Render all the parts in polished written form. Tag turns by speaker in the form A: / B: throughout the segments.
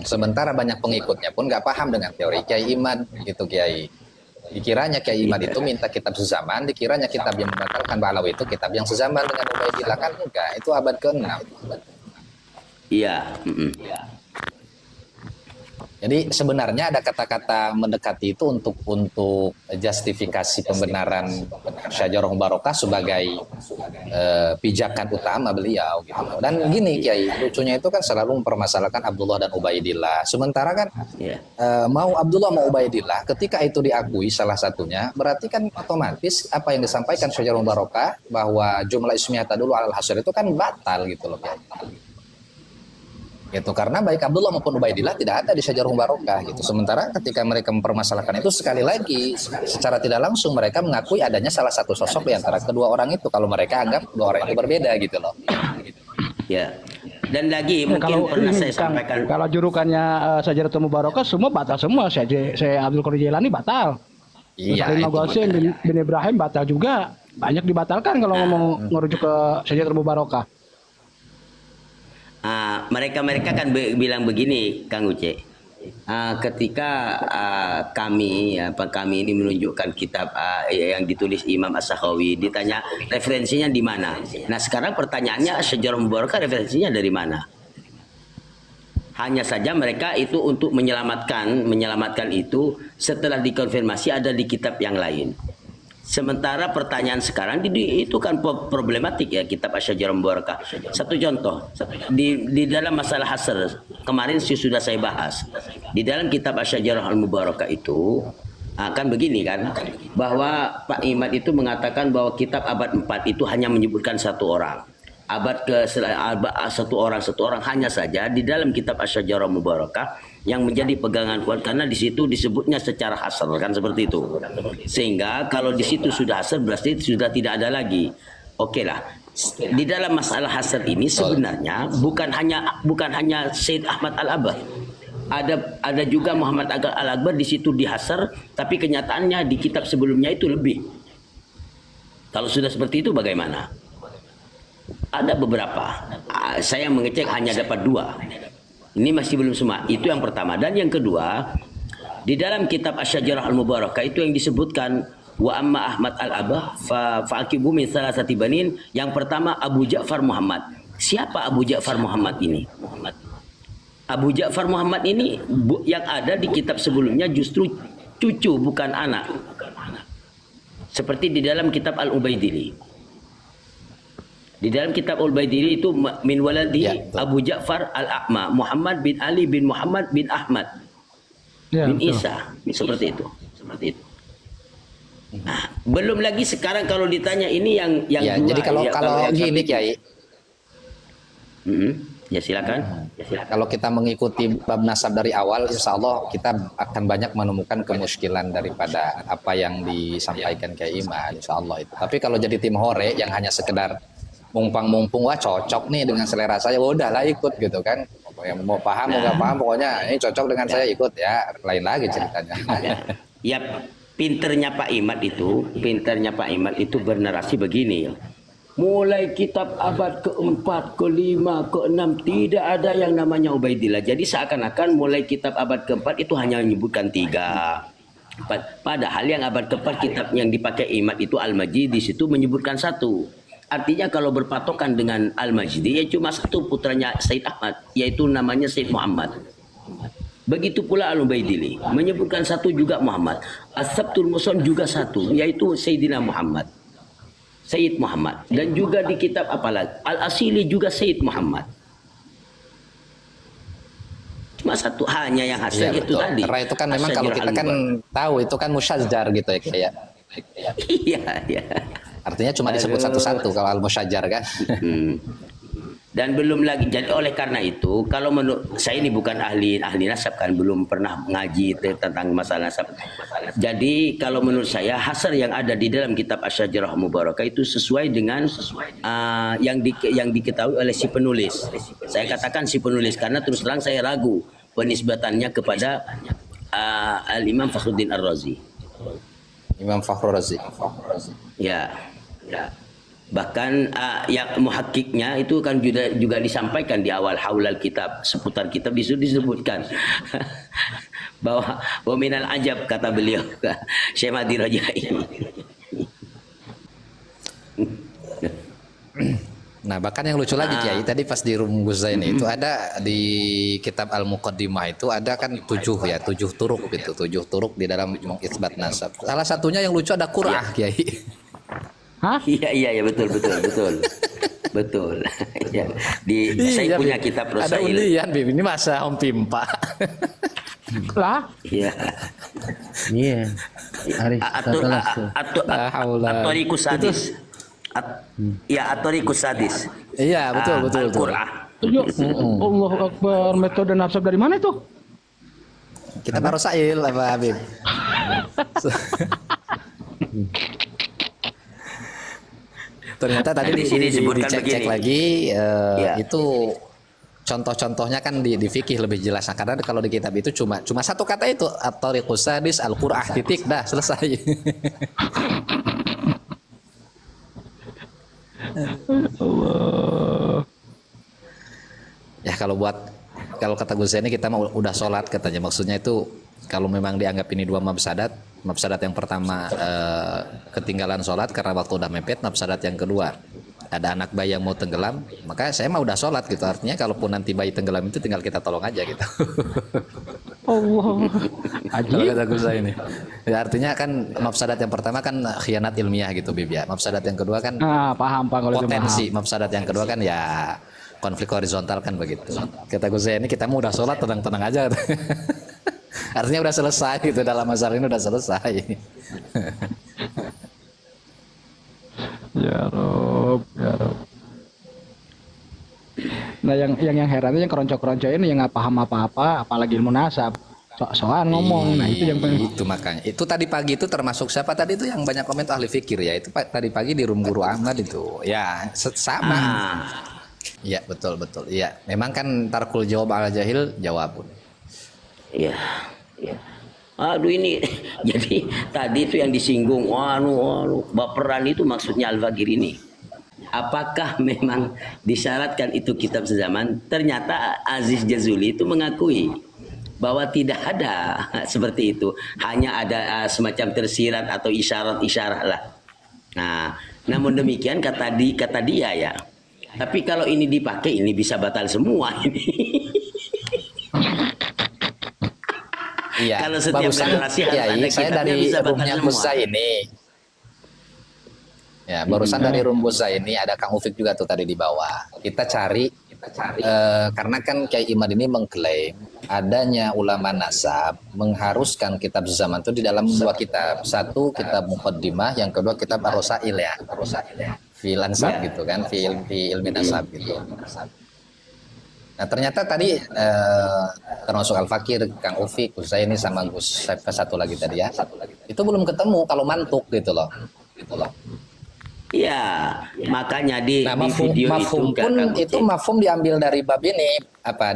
A: Sementara banyak pengikutnya pun nggak paham dengan teori Kiai Imad gitu Kiai. Dikiranya Kiai Imad itu minta kitab sezaman, dikiranya kitab yang membatalkan Ba'alawi itu kitab yang sezaman dengan Ubaidillah, kan enggak, itu abad ke-6.
B: Iya.
A: Jadi sebenarnya ada kata-kata mendekati itu untuk justifikasi pembenaran Syajarah Mubarakah sebagai pijakan utama beliau gitu. Dan gini Kiai, lucunya itu kan selalu mempermasalahkan Abdullah dan Ubaidillah. Sementara kan mau Abdullah mau Ubaidillah, ketika itu diakui salah satunya, berarti kan otomatis apa yang disampaikan Syajarah Mubarakah bahwa jumlah ismiyah dulu alal hasr itu kan batal gitu loh Kiai. Gitu, karena baik Abdullah maupun Ubaidillah tidak ada di Syajarah Mubarakah gitu. Sementara ketika mereka mempermasalahkan itu, sekali lagi secara tidak langsung mereka mengakui adanya salah satu sosok di antara kedua orang itu, kalau mereka anggap dua orang itu berbeda gitu loh.
B: Ya. Dan lagi mungkin
C: kalau
B: pernah
C: ini,
B: saya sampaikan,
C: kalau jurukannya Syajarah Mubarakah semua batal semua. Saya Abdul Qadir Jailani batal.
A: Iya.
C: Bin Ibrahim batal juga. Banyak dibatalkan kalau mau merujuk ke Syajarah Mubarakah.
B: Mereka kan bilang begini, Kang Uce. Ketika kami ini menunjukkan kitab yang ditulis Imam As-Sakhawi, ditanya referensinya di mana. Nah sekarang pertanyaannya, Syajarah Mubarakah referensinya dari mana? Hanya saja mereka itu untuk menyelamatkan itu setelah dikonfirmasi ada di kitab yang lain. Sementara pertanyaan sekarang itu kan problematik ya, kitab Asy-Syajarah Mubarakah. Satu contoh, di dalam masalah hasr kemarin sudah saya bahas. Di dalam kitab Asy-Syajarah Al-Mubarakah itu kan begini kan, bahwa Pak Imad itu mengatakan bahwa kitab abad 4 itu hanya menyebutkan satu orang. Abad ke satu orang hanya saja di dalam kitab Asy-Syajarah Mubarakah yang menjadi pegangan kuat, karena di situ disebutnya secara hasr kan seperti itu. Sehingga kalau di situ sudah hasr berarti sudah tidak ada lagi. Oke lah. Di dalam masalah hasr ini sebenarnya bukan hanya Said Ahmad Al-Akbar. Ada juga Muhammad Al-Akbar di situ di hasr, tapi kenyataannya di kitab sebelumnya itu lebih. Kalau sudah seperti itu bagaimana? Ada beberapa. Saya mengecek hanya dapat 2. Ini masih belum semua. Itu yang pertama. Dan yang kedua, di dalam kitab Asy-Syajarah Al-Mubarakah itu yang disebutkan wa amma Ahmad Al-Abah fa'aqibu min salasati banin. Yang pertama Abu Ja'far Muhammad. Siapa Abu Ja'far Muhammad ini? Abu Ja'far Muhammad ini yang ada di kitab sebelumnya justru cucu bukan anak. Seperti di dalam kitab Al-Ubaidili. Di dalam kitab Al-Ubaidili itu min waladi Abu Ja'far Al-A'ma Muhammad bin Ali bin Muhammad bin Ahmad bin Isa, seperti itu. Nah, belum lagi sekarang kalau ditanya ini yang dua.
A: Jadi kalau gini Kiai.
B: Ya silakan.
A: Kalau kita mengikuti bab nasab dari awal, insya Allah kita akan banyak menemukan kemuskilan daripada apa yang disampaikan Kiai Imad, insya Allah itu. Tapi kalau jadi tim hore yang hanya sekedar mumpung wah cocok nih dengan selera saya, udahlah ikut gitu kan. Yang mau paham mau nggak paham, pokoknya ini cocok dengan saya ikut ya, lain lagi ceritanya.
B: Ya, pinternya Pak Imad itu bernarasi begini ya. Mulai kitab abad ke-4, ke-5, ke-6 tidak ada yang namanya Ubaidillah. Jadi seakan-akan mulai kitab abad ke-4 itu hanya menyebutkan 3. Padahal yang abad ke-4 kitab yang dipakai Imad itu Al-Majid, di situ menyebutkan 1. Artinya kalau berpatokan dengan Al-Majdi ya cuma 1 putranya Said Ahmad, yaitu namanya Said Muhammad. Begitu pula Al-Ubaidili menyebutkan 1 juga Muhammad. As-Sabtul Muson juga 1, yaitu Sayyidina Muhammad, Sayyid Muhammad. Dan juga di kitab apalagi Al-Asili juga Sayyid Muhammad. Cuma 1 hanya yang hasil itu tadi.
A: Karena itu kan memang kalau kita kan tahu itu kan musyazjar gitu ya kayak.
B: Iya.
A: Artinya cuma disebut satu-satu kalau al-musyajar kan.
B: Dan belum lagi, jadi oleh karena itu, kalau menurut saya ini bukan ahli nasab kan, belum pernah ngaji tentang masalah nasab. Jadi kalau menurut saya hasar yang ada di dalam kitab Asy-Syajarah Mubarakah itu sesuai dengan yang diketahui oleh si penulis. Saya katakan si penulis karena terus terang saya ragu penisbatannya kepada Al-Imam Fakhruddin Ar-Razi.
A: Imam Fakhrur Razi.
B: Ya. Bahkan yang muhakkiknya itu kan juga disampaikan di awal haulal kitab, seputar kitab itu disebutkan bahwa minal ajab, kata beliau Syekh Mahdi Rajai.
A: Nah, bahkan yang lucu lagi Kiai, tadi pas di Rum Guzaini itu ada di kitab Al-Muqaddimah itu ada kan 7 turuk gitu, 7 turuk di dalam mengisbat nasab. Salah satunya yang lucu ada Qur'ah Kiai.
C: Hah?
B: Iya betul. Betul. Ya. Saya punya kitab
A: Ada
B: Rosail.
A: undian, Bim. Ini masa Om Pimpa.
C: Lah,
B: Iya.
D: Iya. Arif setelah
B: At-Tariqus Sadis. At-Tariqus Sadis.
A: Iya, betul.
B: Al-Qur'an.
C: yuk. Allahu Akbar, metode nasab dari mana itu?
A: Kita baru Sail apa Habib? Ternyata tadi
B: di sini disebutkan
A: dicek
B: begini.
A: lagi
B: Ya.
A: itu contoh-contohnya kan di fikih lebih jelas. Nah, karena kalau di kitab itu cuma satu kata itu at-tariqus sadis al-qur'ah titik dah selesai.
C: Allah.
A: Ya kalau kata Gus ini kita mau udah sholat katanya, maksudnya itu kalau memang dianggap ini 2 mafsadat yang pertama ketinggalan sholat karena waktu udah mepet, mafsadat yang kedua ada anak bayi yang mau tenggelam, maka saya mah udah sholat gitu, artinya kalaupun nanti bayi tenggelam itu tinggal kita tolong aja gitu.
C: Allah.
A: Kalau
C: Haji.
A: kata Gus ini ya, artinya kan mafsadat yang pertama kan khianat ilmiah gitu Bib ya, mafsadat yang kedua kan
C: Paham Pak kalau itu
A: potensi,
C: paham.
A: mafsadat yang kedua kan ya konflik horizontal kan begitu. Kata Gus ini kita mau udah sholat tenang-tenang aja. Artinya udah selesai gitu, dalam masalah ini udah selesai.
C: Ya Rob. Nah yang herannya yang keronco-keronco ini yang nggak paham apa-apa, apalagi ilmu nasab. Soal ngomong, nah itu yang paling.
A: Itu makanya. Itu tadi pagi itu termasuk siapa tadi itu yang banyak komen ahli fikir ya. Itu tadi pagi di Rum Guru Ahmad itu. Ya, sama. Iya, betul. Iya, memang kan tarkul jawab ala jahil jawabun.
B: Iya. Aduh ini jadi tadi itu yang disinggung, baperan itu maksudnya Al-Fakir ini. Apakah memang disyaratkan itu kitab sezaman? Ternyata Aziz Jazuli itu mengakui bahwa tidak ada seperti itu, hanya ada semacam tersirat atau isyarat-isyarat lah. Nah, namun demikian kata dia ya. Tapi kalau ini dipakai, ini bisa batal semua ini.
A: Iya.
B: Kalau setiap
A: Barusan
B: generasi harus
A: ya,
B: ada
A: saya
B: kitabnya,
A: dari
B: bisa batal
A: Rumnya
B: semua.
A: Musa ini. Ya, barusan dari Rumbuza ini ada Kang Ufik juga tuh tadi di bawah. Kita cari karena kan Kiai Imad ini mengklaim adanya ulama nasab mengharuskan kitab zaman itu di dalam 2 kitab. Satu kitab Muqaddimah, yang kedua kitab Ar-Rosail ya. Fil Ansab gitu kan, fi ilmi nasab gitu. Nah, ternyata tadi termasuk Al-Fakir, Kang Ufik, Gus ini sama Gus Saif satu lagi tadi ya. Itu belum ketemu kalau mantuk gitu loh.
B: Iya, makanya di
A: Mafhum
B: video
A: pun itu mafhum diambil dari bab ini,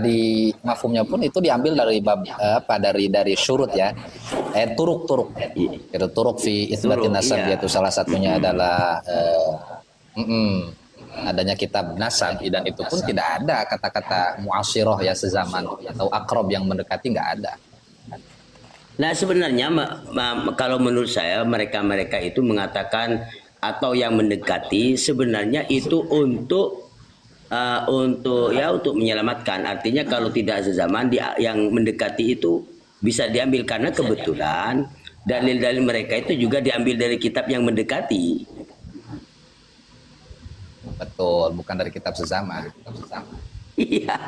A: di mafhumnya pun itu diambil dari bab dari syurut ya, turuk itu turuk fi itsbatin nasab, yaitu salah satunya adalah adanya kitab nasab, dan itu pun tidak ada kata-kata mu'asyiroh ya sezaman atau akrob yang mendekati, nggak ada.
B: Nah sebenarnya kalau menurut saya mereka itu mengatakan atau yang mendekati sebenarnya itu untuk menyelamatkan. Artinya kalau tidak sezaman, yang mendekati itu bisa diambil karena kebetulan dalil-dalil mereka itu juga diambil dari kitab yang mendekati.
A: Betul, bukan dari kitab sezaman.
B: Iya.